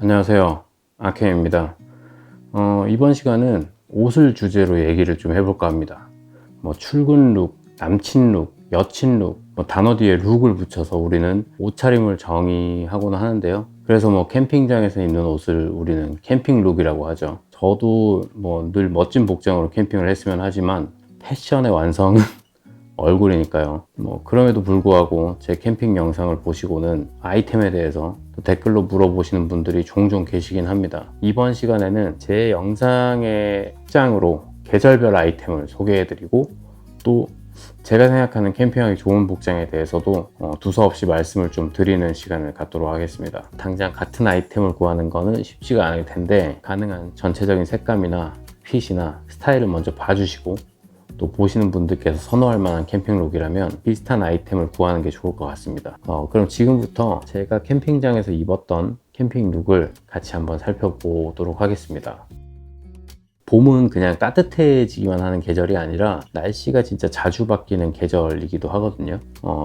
안녕하세요, 아케입니다. 이번 시간은 옷을 주제로 얘기를 좀 해볼까 합니다. 출근 룩, 남친 룩, 여친 룩, 단어 뒤에 룩을 붙여서 우리는 옷차림을 정의하곤 하는데요. 그래서 캠핑장에서 입는 옷을 우리는 캠핑 룩이라고 하죠. 저도 늘 멋진 복장으로 캠핑을 했으면 하지만 패션의 완성은 얼굴이니까요. 그럼에도 불구하고 제 캠핑 영상을 보시고는 아이템에 대해서 또 댓글로 물어보시는 분들이 종종 계시긴 합니다. 이번 시간에는 제 영상의 입장으로 계절별 아이템을 소개해드리고 또 제가 생각하는 캠핑하기 좋은 복장에 대해서도 두서없이 말씀을 좀 드리는 시간을 갖도록 하겠습니다. 당장 같은 아이템을 구하는 거는 쉽지가 않을 텐데 가능한 전체적인 색감이나 핏이나 스타일을 먼저 봐주시고 또 보시는 분들께서 선호할 만한 캠핑룩이라면 비슷한 아이템을 구하는 게 좋을 것 같습니다. 그럼 지금부터 제가 캠핑장에서 입었던 캠핑룩을 같이 한번 살펴보도록 하겠습니다. 봄은 그냥 따뜻해지기만 하는 계절이 아니라 날씨가 진짜 자주 바뀌는 계절이기도 하거든요.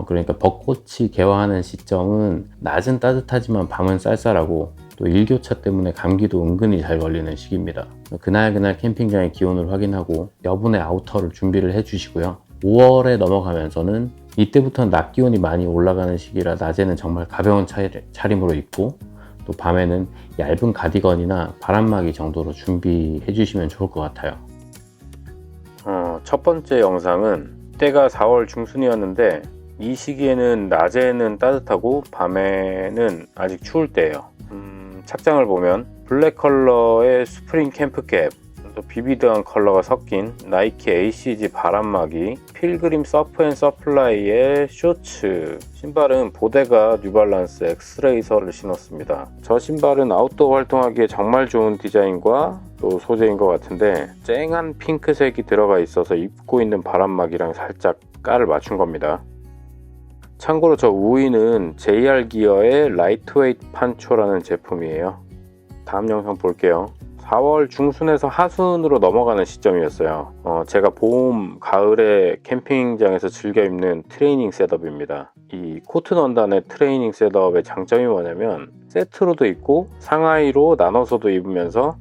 그러니까 벚꽃이 개화하는 시점은 낮은 따뜻하지만 밤은 쌀쌀하고 또 일교차 때문에 감기도 은근히 잘 걸리는 시기입니다. 그날 캠핑장의 기온을 확인하고 여분의 아우터를 준비를 해 주시고요. 5월에 넘어가면서는 이때부터는 낮 기온이 많이 올라가는 시기라 낮에는 정말 가벼운 차림으로 입고 또 밤에는 얇은 가디건이나 바람막이 정도로 준비해 주시면 좋을 것 같아요. 첫 번째 영상은 때가 4월 중순이었는데 이 시기에는 낮에는 따뜻하고 밤에는 아직 추울 때예요. 착장을 보면 블랙 컬러의 스프링 캠프캡, 또 비비드한 컬러가 섞인 나이키 ACG 바람막이, 필그림 서프 앤 서플라이의 쇼츠, 신발은 보데가 뉴발란스 엑스레이서를 신었습니다. 저 신발은 아웃도어 활동하기에 정말 좋은 디자인과 또 소재인 것 같은데 쨍한 핑크색이 들어가 있어서 입고 있는 바람막이랑 살짝 깔을 맞춘 겁니다. 참고로 저 우위는 JR 기어의 라이트웨이트 판초라는 제품이에요. 다음 영상 볼게요. 4월 중순에서 하순으로 넘어가는 시점이었어요. 제가 봄, 가을에 캠핑장에서 즐겨 입는 트레이닝 셋업입니다. 이 코튼 원단의 트레이닝 셋업의 장점이 뭐냐면 세트로도 입고 상하이로 나눠서도 입으면서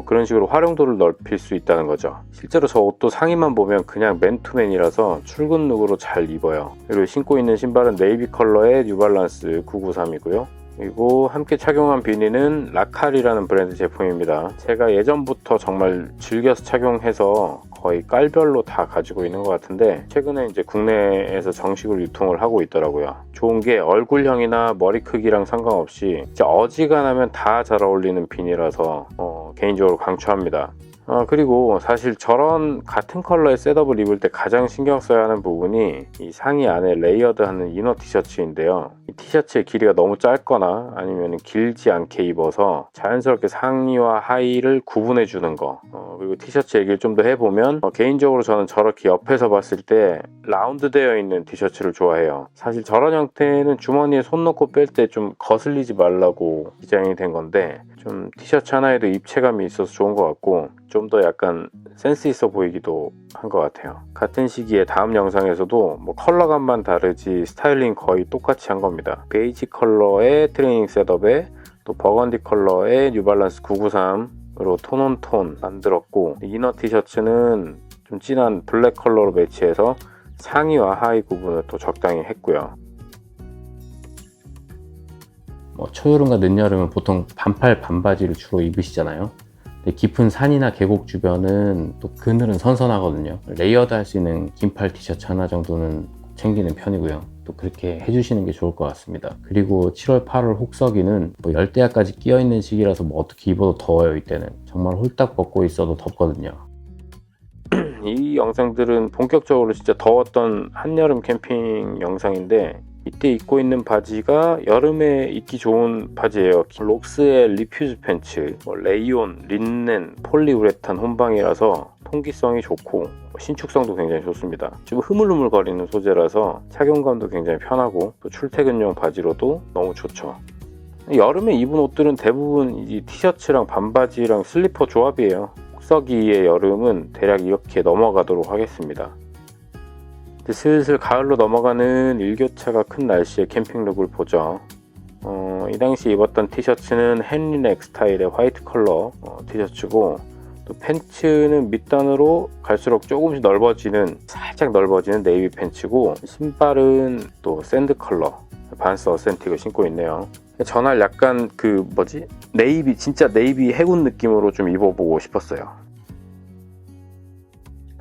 그런 식으로 활용도를 넓힐 수 있다는 거죠. 실제로 저 옷도 상의만 보면 그냥 맨투맨이라서 출근 룩으로 잘 입어요. 그리고 신고 있는 신발은 네이비 컬러의 뉴발란스 993이고요. 그리고 함께 착용한 비니는 라칼이라는 브랜드 제품입니다. 제가 예전부터 정말 즐겨서 착용해서 거의 깔별로 다 가지고 있는 것 같은데 최근에 이제 국내에서 정식으로 유통을 하고 있더라고요. 좋은 게 얼굴형이나 머리 크기랑 상관없이 진짜 어지간하면 다 잘 어울리는 비니라서 개인적으로 강추합니다. 그리고 사실 저런 같은 컬러의 셋업을 입을 때 가장 신경 써야 하는 부분이 이 상의 안에 레이어드하는 이너 티셔츠인데요. 이 티셔츠의 길이가 너무 짧거나 아니면 길지 않게 입어서 자연스럽게 상의와 하의를 구분해 주는 거. 그리고 티셔츠 얘기를 좀 더 해보면 개인적으로 저는 저렇게 옆에서 봤을 때 라운드 되어 있는 티셔츠를 좋아해요. 사실 저런 형태는 주머니에 손 넣고 뺄 때 좀 거슬리지 말라고 디자인이 된 건데 좀 티셔츠 하나에도 입체감이 있어서 좋은 것 같고 좀 더 약간 센스 있어 보이기도 한 것 같아요. 같은 시기에 다음 영상에서도 컬러감만 다르지 스타일링 거의 똑같이 한 겁니다. 베이지 컬러의 트레이닝 셋업에 또 버건디 컬러의 뉴발란스 993으로 톤온톤 만들었고 이너 티셔츠는 좀 진한 블랙 컬러로 매치해서 상의와 하의 구분을 또 적당히 했고요. 초여름과 늦여름은 보통 반팔 반바지를 주로 입으시잖아요. 근데 깊은 산이나 계곡 주변은 또 그늘은 선선하거든요. 레이어드 할 수 있는 긴팔 티셔츠 하나 정도는 챙기는 편이고요. 또 그렇게 해주시는 게 좋을 것 같습니다. 그리고 7월 8월 혹서기는 열대야까지 끼어있는 시기라서 어떻게 입어도 더워요. 이때는 정말 홀딱 벗고 있어도 덥거든요. 이 영상들은 본격적으로 진짜 더웠던 한여름 캠핑 영상인데 이때 입고 있는 바지가 여름에 입기 좋은 바지예요. 록스의 리퓨즈 팬츠, 레이온, 린넨, 폴리우레탄 혼방이라서 통기성이 좋고 신축성도 굉장히 좋습니다. 좀 흐물흐물 거리는 소재라서 착용감도 굉장히 편하고 또 출퇴근용 바지로도 너무 좋죠. 여름에 입은 옷들은 대부분 이 티셔츠랑 반바지랑 슬리퍼 조합이에요. 혹서기의 여름은 대략 이렇게 넘어가도록 하겠습니다. 슬슬 가을로 넘어가는 일교차가 큰 날씨의 캠핑룩을 보죠. 이 당시 입었던 티셔츠는 헨리넥 스타일의 화이트 컬러 티셔츠고, 또 팬츠는 밑단으로 갈수록 조금씩 살짝 넓어지는 네이비 팬츠고, 신발은 또 샌드 컬러 반스 어센틱을 신고 있네요. 전날 약간 네이비, 진짜 네이비 해군 느낌으로 좀 입어보고 싶었어요.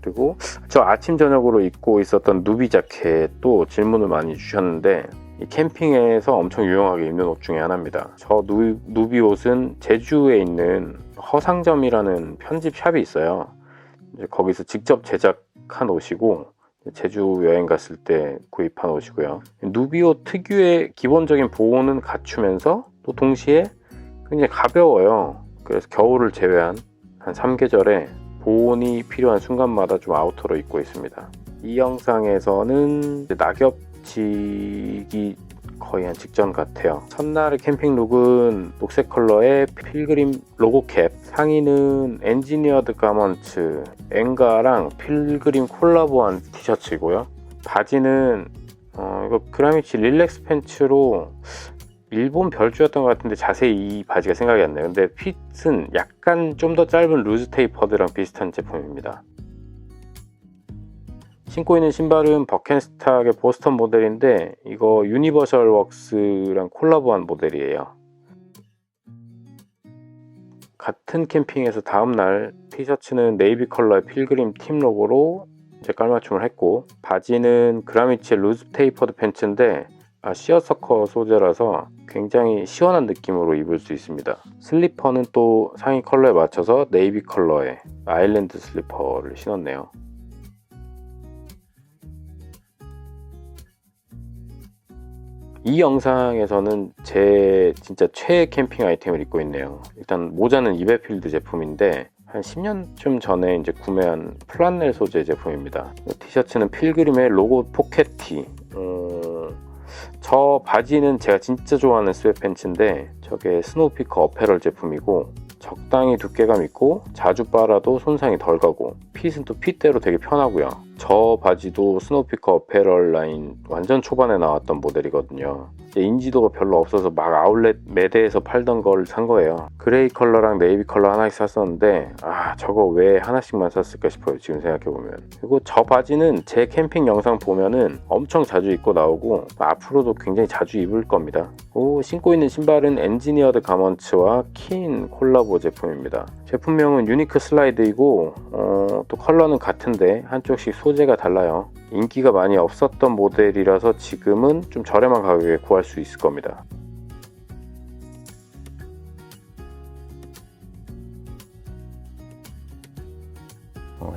그리고 저 아침 저녁으로 입고 있었던 누비 자켓도 질문을 많이 주셨는데, 이 캠핑에서 엄청 유용하게 입는 옷 중에 하나입니다. 저 누비 옷은 제주에 있는 허상점이라는 편집 샵이 있어요. 이제 거기서 직접 제작한 옷이고, 제주 여행 갔을 때 구입한 옷이고요. 누비 옷 특유의 기본적인 보온은 갖추면서 또 동시에 굉장히 가벼워요. 그래서 겨울을 제외한 한 3계절에 보온이 필요한 순간마다 좀 아우터로 입고 있습니다. 이 영상에서는 낙엽 지기 거의 한 직전 같아요. 첫날의 캠핑 룩은 녹색 컬러의 필그림 로고 캡, 상의는 엔지니어드 가먼츠 엔가랑 필그림 콜라보한 티셔츠이고요. 바지는 이거 그라미치 릴렉스 팬츠로 일본 별주였던 것 같은데 자세히 이 바지가 생각이 안 나요. 근데 핏은 약간 좀 더 짧은 루즈 테이퍼드랑 비슷한 제품입니다. 신고 있는 신발은 버켄스탁의 보스턴 모델인데, 이거 유니버셜 웍스랑 콜라보한 모델이에요. 같은 캠핑에서 다음날 티셔츠는 네이비 컬러의 필그림 팀 로고로 이제 깔맞춤을 했고, 바지는 그라미치의 루즈 테이퍼드 팬츠인데 시어서커 소재라서 굉장히 시원한 느낌으로 입을 수 있습니다. 슬리퍼는 또 상의 컬러에 맞춰서 네이비 컬러의 아일랜드 슬리퍼를 신었네요. 이 영상에서는 제 진짜 최애 캠핑 아이템을 입고 있네요. 일단 모자는 이베필드 제품인데 한 10년쯤 전에 이제 구매한 플란넬 소재 제품입니다. 티셔츠는 필그림의 로고 포켓티. 저 바지는 제가 진짜 좋아하는 스웨트팬츠인데 저게 스노우피커 어페럴 제품이고, 적당히 두께감 있고 자주 빨아도 손상이 덜 가고, 핏은 또 핏대로 되게 편하고요. 저 바지도 스노우피커 어페럴 라인 완전 초반에 나왔던 모델이거든요. 인지도가 별로 없어서 막 아울렛 매대에서 팔던 걸 산 거예요. 그레이 컬러랑 네이비 컬러 하나씩 샀었는데 저거 왜 하나씩만 샀을까 싶어요, 지금 생각해보면. 그리고 저 바지는 제 캠핑 영상 보면은 엄청 자주 입고 나오고 앞으로도 굉장히 자주 입을 겁니다. 신고 있는 신발은 엔지니어드 가먼츠와 킨 콜라보 제품입니다. 제품명은 유니크 슬라이드이고 또 컬러는 같은데 한쪽씩 소재가 달라요. 인기가 많이 없었던 모델이라서 지금은 좀 저렴한 가격에 구할 수 있을 겁니다.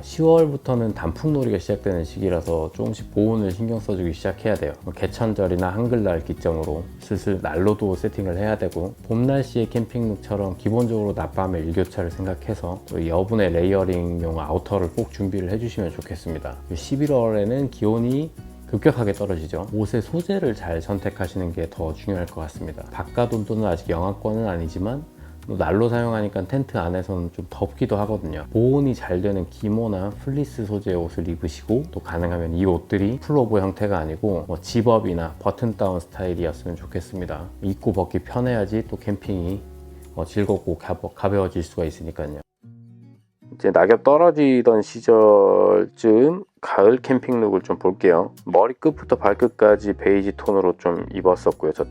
10월부터는 단풍놀이가 시작되는 시기라서 조금씩 보온을 신경 써주기 시작해야 돼요. 개천절이나 한글날 기점으로 슬슬 난로도 세팅을 해야 되고, 봄 날씨의 캠핑룩처럼 기본적으로 낮밤에 일교차를 생각해서 또 여분의 레이어링용 아우터를 꼭 준비를 해주시면 좋겠습니다. 11월에는 기온이 급격하게 떨어지죠. 옷의 소재를 잘 선택하시는 게 더 중요할 것 같습니다. 바깥 온도는 아직 영하권은 아니지만 난로 사용하니까 텐트 안에서는 좀 덥기도 하거든요. 보온이 잘 되는 기모나 플리스 소재의 옷을 입으시고, 또 가능하면 이 옷들이 풀오버 형태가 아니고 집업이나 버튼 다운 스타일이었으면 좋겠습니다. 입고 벗기 편해야지 또 캠핑이 즐겁고 가벼워질 수가 있으니까요. 이제 낙엽 떨어지던 시절쯤 가을 캠핑 룩을 좀 볼게요. 머리끝부터 발끝까지 베이지 톤으로 좀 입었었고요. 저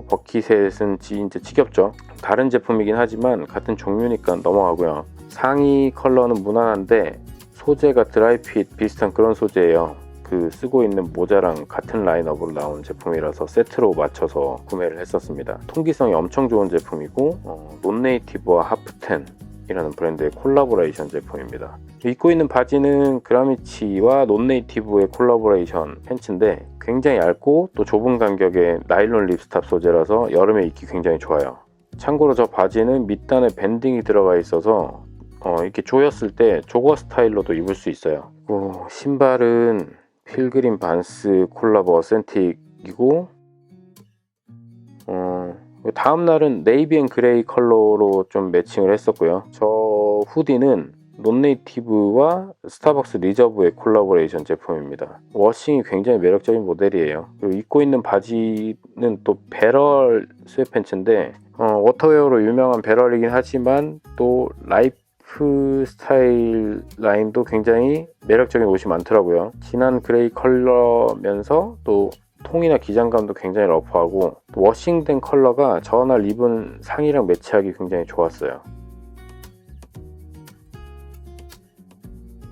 버킷셋은 이제 지겹죠. 다른 제품이긴 하지만 같은 종류니까 넘어가고요. 상의 컬러는 무난한데 소재가 드라이핏 비슷한 그런 소재예요. 쓰고 있는 모자랑 같은 라인업으로 나온 제품이라서 세트로 맞춰서 구매를 했었습니다. 통기성이 엄청 좋은 제품이고, 논네이티브와 하프텐 이라는 브랜드의 콜라보레이션 제품입니다. 입고 있는 바지는 그라미치와 논네이티브의 콜라보레이션 팬츠인데 굉장히 얇고 또 좁은 간격의 나일론 립스탑 소재라서 여름에 입기 굉장히 좋아요. 참고로 저 바지는 밑단에 밴딩이 들어가 있어서 이렇게 조였을 때 조거 스타일로도 입을 수 있어요. 신발은 필그림 반스 콜라보 어센틱이고, 다음 날은 네이비 앤 그레이 컬러로 좀 매칭을 했었고요. 저 후디는 논네이티브와 스타벅스 리저브의 콜라보레이션 제품입니다. 워싱이 굉장히 매력적인 모델이에요. 그리고 입고 있는 바지는 또 배럴 스웨트팬츠인데 워터웨어로 유명한 배럴이긴 하지만 또 라이프 스타일 라인도 굉장히 매력적인 옷이 많더라고요. 진한 그레이 컬러면서 또 통이나 기장감도 굉장히 러프하고 워싱된 컬러가 저날 입은 상의랑 매치하기 굉장히 좋았어요.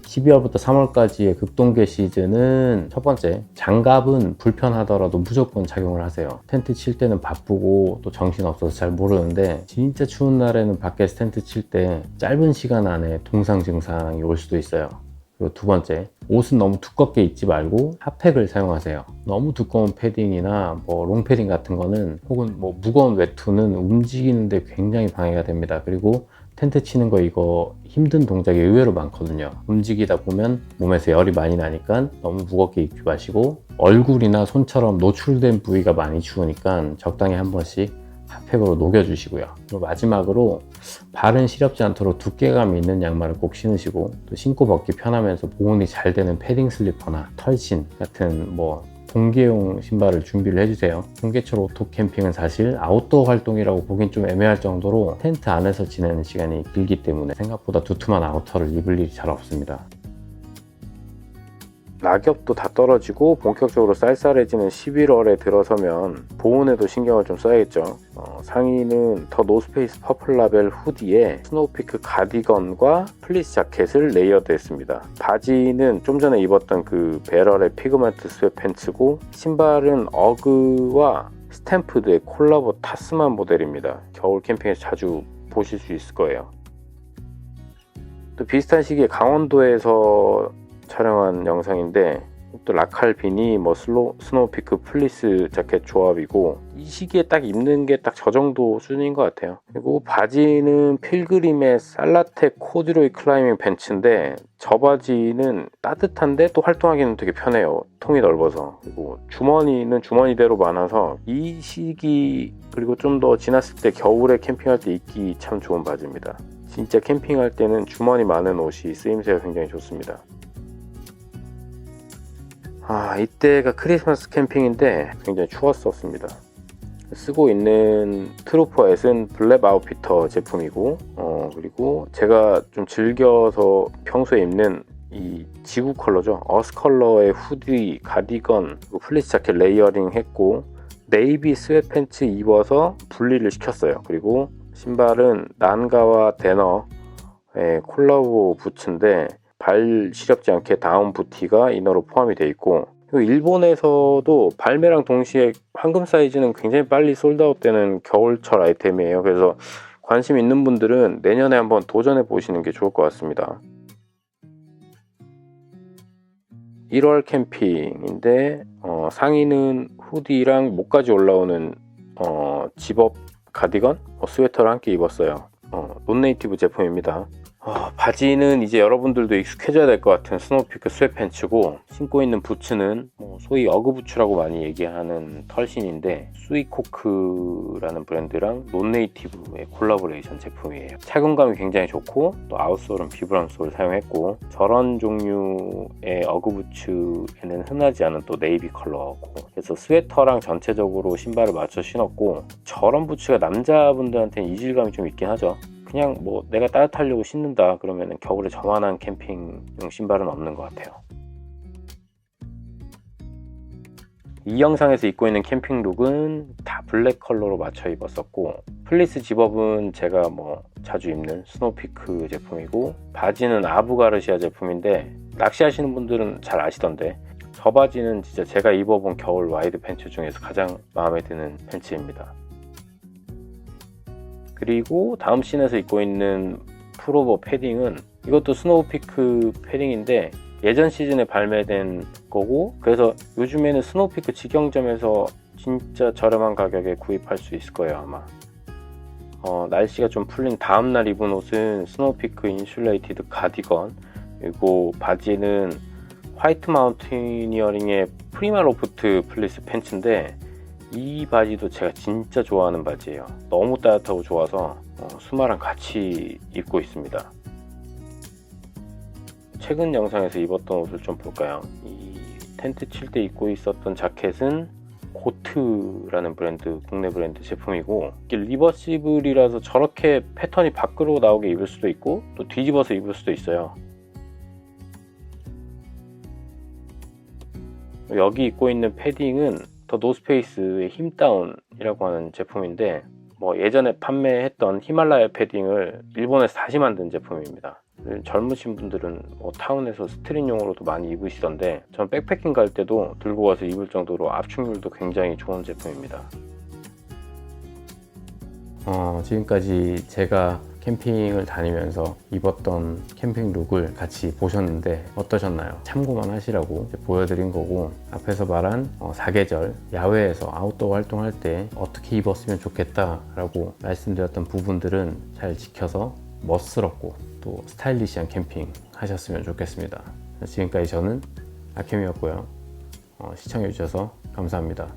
12월부터 3월까지의 극동계 시즌은 첫 번째, 장갑은 불편하더라도 무조건 착용을 하세요. 텐트 칠 때는 바쁘고 또 정신없어서 잘 모르는데 진짜 추운 날에는 밖에서 텐트 칠 때 짧은 시간 안에 동상 증상이 올 수도 있어요. 그리고 두 번째, 옷은 너무 두껍게 입지 말고 핫팩을 사용하세요. 너무 두꺼운 패딩이나 롱패딩 같은 거는 혹은 무거운 외투는 움직이는데 굉장히 방해가 됩니다. 그리고 텐트 치는 거 이거 힘든 동작이 의외로 많거든요. 움직이다 보면 몸에서 열이 많이 나니까 너무 무겁게 입지 마시고 얼굴이나 손처럼 노출된 부위가 많이 추우니까 적당히 한 번씩 핫팩으로 녹여주시고요. 그리고 마지막으로 발은 시렵지 않도록 두께감이 있는 양말을 꼭 신으시고 또 신고 벗기 편하면서 보온이 잘 되는 패딩 슬리퍼나 털신 같은 동계용 신발을 준비를 해주세요. 동계철 오토 캠핑은 사실 아웃도어 활동이라고 보긴 좀 애매할 정도로 텐트 안에서 지내는 시간이 길기 때문에 생각보다 두툼한 아우터를 입을 일이 잘 없습니다. 낙엽도 다 떨어지고 본격적으로 쌀쌀해지는 11월에 들어서면 보온에도 신경을 좀 써야겠죠. 상의는 더 노스페이스 퍼플 라벨 후디에 스노우피크 가디건과 플리스 자켓을 레이어드 했습니다. 바지는 좀 전에 입었던 그 배럴의 피그먼트 스웨트팬츠고 신발은 어그와 스탬프드의 콜라보 타스만 모델입니다. 겨울 캠핑에서 자주 보실 수 있을 거예요. 또 비슷한 시기에 강원도에서 촬영한 영상인데 또 라칼빈이 스노우피크 플리스 자켓 조합이고 이 시기에 딱 입는 게 딱 저 정도 수준인 것 같아요. 그리고 바지는 필그림의 살라텍 코듀로이 클라이밍 벤츠인데 저 바지는 따뜻한데 또 활동하기는 되게 편해요. 통이 넓어서. 그리고 주머니는 주머니대로 많아서 이 시기 그리고 좀 더 지났을 때 겨울에 캠핑할 때 입기 참 좋은 바지입니다. 진짜 캠핑할 때는 주머니 많은 옷이 쓰임새가 굉장히 좋습니다. 이때가 크리스마스 캠핑인데 굉장히 추웠었습니다. 쓰고 있는 트루퍼 S는 블랙 아웃피터 제품이고 그리고 제가 좀 즐겨서 평소에 입는 이 지구 컬러죠. 어스 컬러의 후디, 가디건, 그리고 플리스 자켓 레이어링 했고 네이비 스웨트팬츠 입어서 분리를 시켰어요. 그리고 신발은 난가와 데너의 콜라보 부츠인데 발 시렵지 않게 다운 부티가 이너로 포함이 되어 있고 일본에서도 발매랑 동시에 황금 사이즈는 굉장히 빨리 솔드아웃 되는 겨울철 아이템이에요. 그래서 관심 있는 분들은 내년에 한번 도전해 보시는 게 좋을 것 같습니다. 1월 캠핑인데 상의는 후디랑 목까지 올라오는 집업 가디건, 스웨터를 함께 입었어요. 논네이티브 제품입니다. 바지는 이제 여러분들도 익숙해져야 될 것 같은 스노우피크 스웨트팬츠고 신고 있는 부츠는 소위 어그 부츠라고 많이 얘기하는 털신인데 스위코크라는 브랜드랑 논네이티브의 콜라보레이션 제품이에요. 착용감이 굉장히 좋고 또 아웃솔은 비브람 솔 사용했고 저런 종류의 어그 부츠에는 흔하지 않은 또 네이비 컬러고 그래서 스웨터랑 전체적으로 신발을 맞춰 신었고 저런 부츠가 남자분들한테는 이질감이 좀 있긴 하죠. 그냥 내가 따뜻하려고 신는다 그러면 겨울에 저만한 캠핑용 신발은 없는 것 같아요. 이 영상에서 입고 있는 캠핑 룩은 다 블랙 컬러로 맞춰 입었었고 플리스 집업은 제가 자주 입는 스노우피크 제품이고 바지는 아부가르시아 제품인데 낚시하시는 분들은 잘 아시던데 저 바지는 진짜 제가 입어본 겨울 와이드 팬츠 중에서 가장 마음에 드는 팬츠입니다. 그리고 다음 씬에서 입고 있는 풀오버 패딩은 이것도 스노우피크 패딩인데 예전 시즌에 발매된 거고 그래서 요즘에는 스노우피크 직영점에서 진짜 저렴한 가격에 구입할 수 있을 거예요 아마. 날씨가 좀 풀린 다음날 입은 옷은 스노우피크 인슐레이티드 가디건 그리고 바지는 화이트 마운티니어링의 프리마 로프트 플리스 팬츠인데 이 바지도 제가 진짜 좋아하는 바지예요. 너무 따뜻하고 좋아서 수마랑 같이 입고 있습니다. 최근 영상에서 입었던 옷을 좀 볼까요? 이 텐트 칠 때 입고 있었던 자켓은 고트라는 브랜드, 국내 브랜드 제품이고, 이게 리버시블이라서 저렇게 패턴이 밖으로 나오게 입을 수도 있고 또 뒤집어서 입을 수도 있어요. 여기 입고 있는 패딩은 더 노스페이스의 힘다운이라고 하는 제품인데, 예전에 판매했던 히말라야 패딩을 일본에서 다시 만든 제품입니다. 젊으신 분들은 타운에서 스트릿용으로도 많이 입으시던데, 전 백패킹 갈 때도 들고 가서 입을 정도로 압축률도 굉장히 좋은 제품입니다. 지금까지 제가 캠핑을 다니면서 입었던 캠핑 룩을 같이 보셨는데 어떠셨나요? 참고만 하시라고 이제 보여드린 거고, 앞에서 말한 사계절 야외에서 아웃도어 활동할 때 어떻게 입었으면 좋겠다라고 말씀드렸던 부분들은 잘 지켜서 멋스럽고 또 스타일리시한 캠핑 하셨으면 좋겠습니다. 지금까지 저는 아캠이었고요. 시청해주셔서 감사합니다.